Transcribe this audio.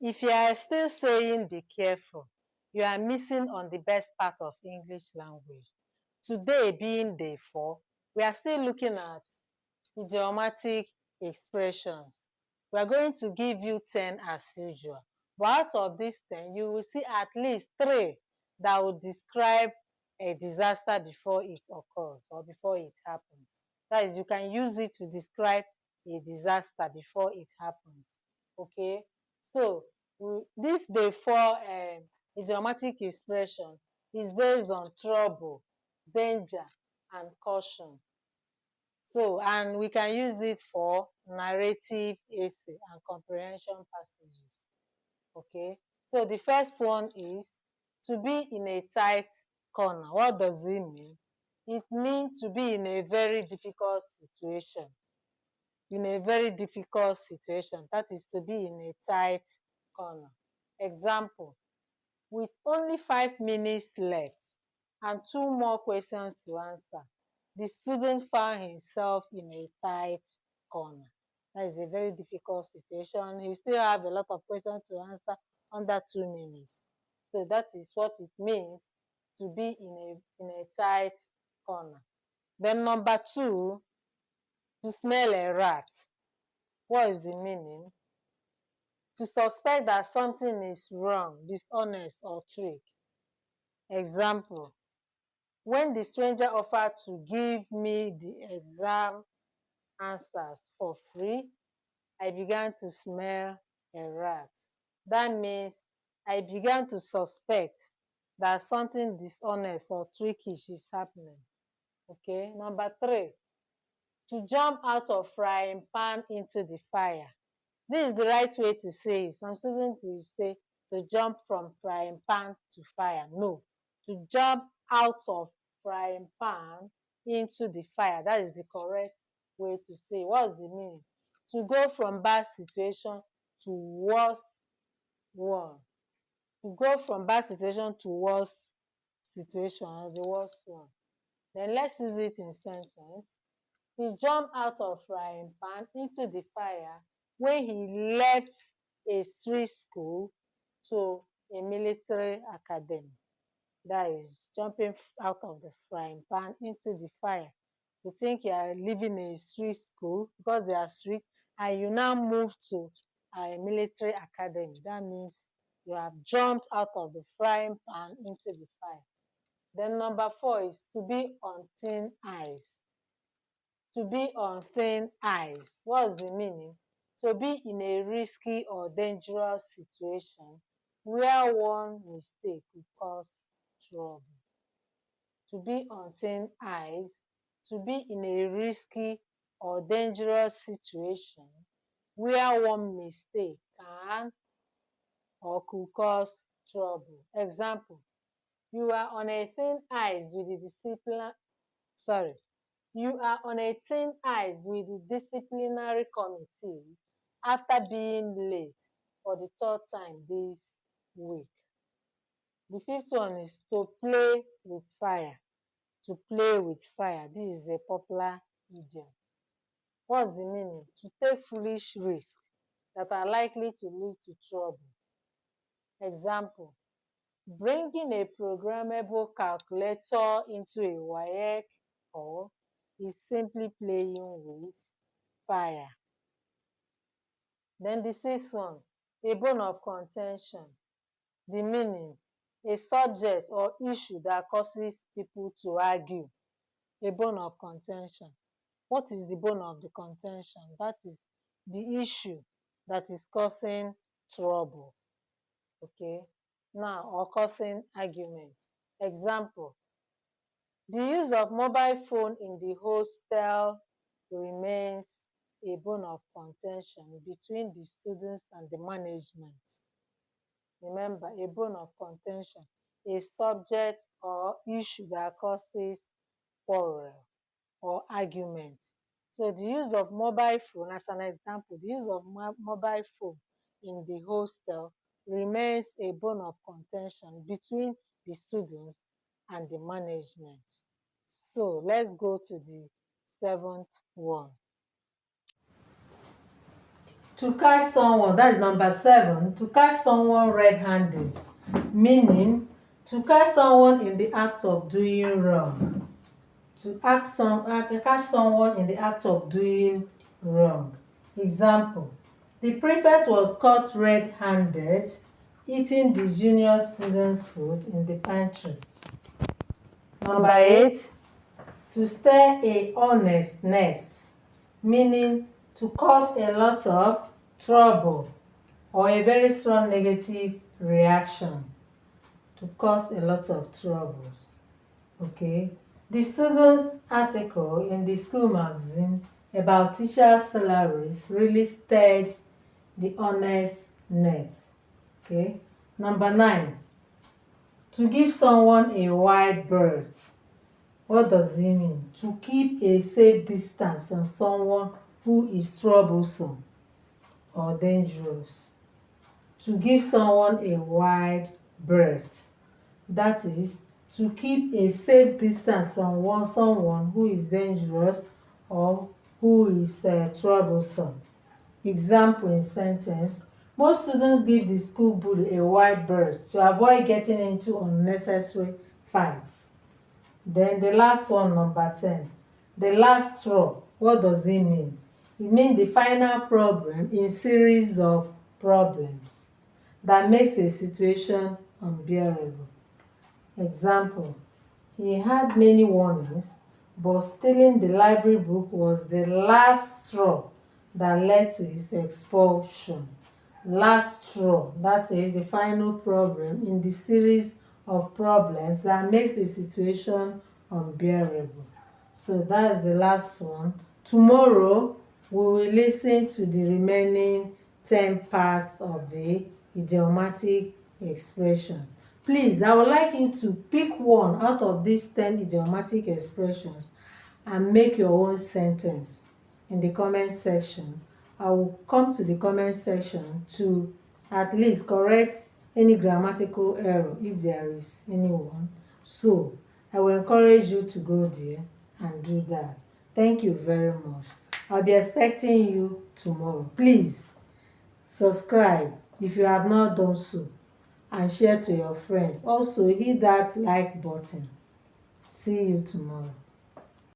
If you are still saying be careful, you are missing on the best part of English language. Today being day 4, we are still looking at idiomatic expressions. We are going to give you 10 as usual. But out of these 10, you will see at least 3 that will describe a disaster before it occurs or before it happens. That is, you can use it to describe a disaster before it happens. Okay? So, this day 4 idiomatic expression is based on trouble, danger, and caution. So, and we can use it for narrative, essay, and comprehension passages. Okay? So, the first one is to be in a tight corner. What does it mean? It means to be in a very difficult situation. In a very difficult situation. That is to be in a tight corner. Example, with only 5 minutes left and 2 more questions to answer, the student found himself in a tight corner. That is a very difficult situation. He still have a lot of questions to answer under 2 minutes. So that is what it means to be in a tight corner. Then number 2, to smell a rat. What is the meaning? To suspect that something is wrong, dishonest, or trick. Example, when the stranger offered to give me the exam answers for free, I began to smell a rat. That means I began to suspect that something dishonest or trickish is happening. Okay, number 3, to jump out of frying pan into the fire. This is the right way to say it. Some students will say to jump from frying pan to fire. No, to jump out of frying pan into the fire. That is the correct way to say. What's the meaning? To go from bad situation to worse one. To go from bad situation to worse situation, or the worst one. Then let's use it in sentence. He jumped out of frying pan into the fire when he left a street school to a military academy. That is jumping out of the frying pan into the fire. You think you are leaving a street school because they are strict, and you now move to a military academy. That means you have jumped out of the frying pan into the fire. Then number 4 is to be on thin ice. To be on thin ice. What's the meaning? To be in a risky or dangerous situation where one mistake could cause trouble. To be on thin ice. To be in a risky or dangerous situation where one mistake can or could cause trouble. Example, you are on a thin ice with the You are on a thin ice with the disciplinary committee after being late for the 3rd time this week. The 5th one is to play with fire. To play with fire. This is a popular idiom. What's the meaning? To take foolish risks that are likely to lead to trouble. Example, bringing a programmable calculator into a WAEC hall is simply playing with fire. Then the 6th one, a bone of contention. The meaning, a subject or issue that causes people to argue. A bone of contention. What is the bone of the contention? That is the issue that is causing trouble. Okay, now, or causing argument. Example, the use of mobile phone in the hostel remains a bone of contention between the students and the management. Remember, a bone of contention, a subject or issue that causes quarrel or argument. So the use of mobile phone, as an example, the use of mobile phone in the hostel remains a bone of contention between the students and the management. So let's go to the 7th one. To catch someone, that is number 7. To catch someone red-handed, meaning to catch someone in the act of doing wrong. To catch someone in the act of doing wrong. Example: the prefect was caught red-handed eating the junior students' food in the pantry. Number 8. To stir a hornet's nest, meaning to cause a lot of trouble or a very strong negative reaction. To cause a lot of troubles. Okay. The students' article in the school magazine about teachers' salaries really stirred the honest net. Okay. Number 9. To give someone a wide berth. What does it mean? To keep a safe distance from someone who is troublesome or dangerous. To give someone a wide berth. That is, to keep a safe distance from someone who is dangerous or who is troublesome. Example in sentence: most students give the school bully a wide berth to avoid getting into unnecessary fights. Then the last one, number 10. The last straw. What does it mean? It means the final problem in series of problems that makes a situation unbearable. Example: he had many warnings, but stealing the library book was the last straw that led to his expulsion. Last straw, that is the final problem in the series of problems that makes a situation unbearable. So that's the last one. Tomorrow we will listen to the remaining 10 parts of the idiomatic expression. Please, I would like you to pick one out of these 10 idiomatic expressions and make your own sentence in the comment section. I will come to the comment section to at least correct any grammatical error if there is anyone. So I will encourage you to go there and do that. Thank you very much. I'll be expecting you tomorrow. Please subscribe if you have not done so, and share to your friends. Also hit that like button. See you tomorrow.